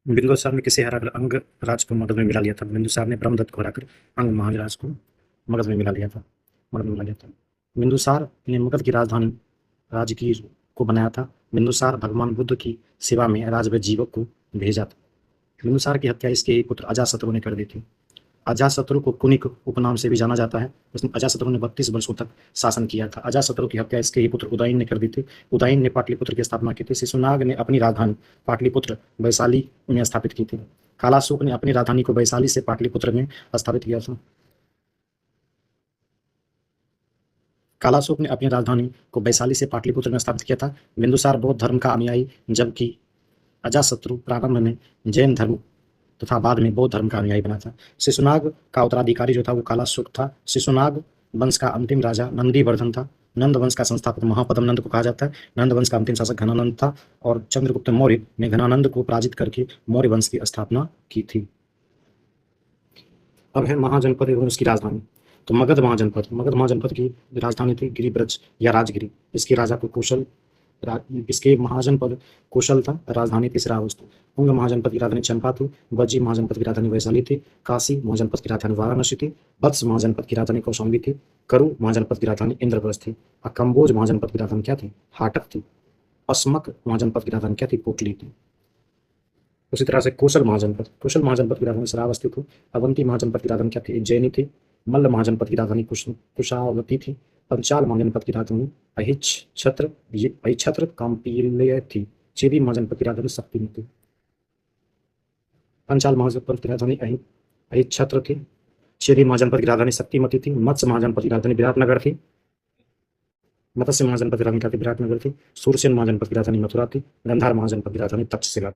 बिंदुसार ने किसे हराकर अंग राज को मगध में मिला लिया था? बिंदुसार ने ब्रह्मदत्त को हराकर अंग महाराज को मगध में मिला लिया था। मगध में मिला लिया था। बिंदुसार ने मगध की राजधानी राजगीर को बनाया था। बिंदुसार भगवान बुद्ध की सेवा में राजवजीवक को भेजा था। बिंदुसार की हत्या इसके एक पुत्र अजातशत्रु ने कर दी थी। अजातशत्रु को कुनिक उपनाम से भी जाना जाता है। अजातशत्रु ने 32 वर्षों तक शासन किया था। अजातशत्रु की हत्या इसके ही पुत्र उदयन ने कर दी थी। उदयन ने पाटलिपुत्र की स्थापना की थी। शिशुनाग ने अपनी राजधानी पाटलिपुत्र वैशाली में स्थापित की थी। कालाशोक ने अपनी राजधानी को वैशाली से पाटलिपुत्र में स्थापित किया था। कालाशोक ने अपनी राजधानी को वैशाली से पाटलिपुत्र में स्थापित किया था। बिंदुसार बौद्ध धर्म का अनुयायी, जबकि अजातशत्रु प्रारंभ में जैन धर्म तथा बाद में बौद्ध धर्म का अनुयायी बना था। शिशुनाग का उत्तराधिकारी जो था वो कालाशोक था। शिशुनाग वंश का अंतिम राजा नंदीवर्धन था। नंद वंश का संस्थापक महापद्म नंद को कहा जाता है। नंद वंश का अंतिम शासक घनानंद था और चंद्रगुप्त मौर्य ने घनानंद को पराजित करके मौर्य वंश की स्थापना की थी। अब है महाजनपद एवं उसकी राजधानी। तो मगध महाजनपद की राजधानी थी गिरिब्रज या राजगिरी। इसके राजा को इसके महाजनपद कौशल था। राजधानी थी श्रावस्ती। उंग महाजनपद की राजधानी चंपा थी। बज्जी महाजनपद की राजधानी वैशाली थी। काशी महाजनपद की राजधानी वाराणसी थी। वत्स महाजनपद की राजधानी कौशाम्बी थी। करु महाजनपद की राजधानी इंद्रप्रस्थ थी। कंबोज महाजनपद की राजधानी क्या थी? हाटक थी। अस्मक महाजनपद की राजधानी क्या थी? पोटली थी। उसी तरह से कौशल महाजनपद की राजधानी श्रावस्ती थी। अवंती महाजनपद की राजधानी क्या थी? उज्जैनी थी। मल्ल महाजनपद की राजधानी कुशावती थी। पंचाल महाजनपद की राजधानी अहिच्छत्र काम्पिल्य थी। चेदी महाजनपद की राजधानी शक्ति थी। पंचाल महाजनपद की राजधानी अहिच्छत्र थी। चेदी महाजनपद की राजधानी शक्तिमती थी। मत्स्य महाजनपद की राजधानी विराटनगर थी। मत्स्य महाजनपद की राजधानी क्या थी? विराटनगर थी। सूरसेन महाजनपद की राजधानी मथुरा थी। गंधार महाजनपद की राजधानी तक्षशिला।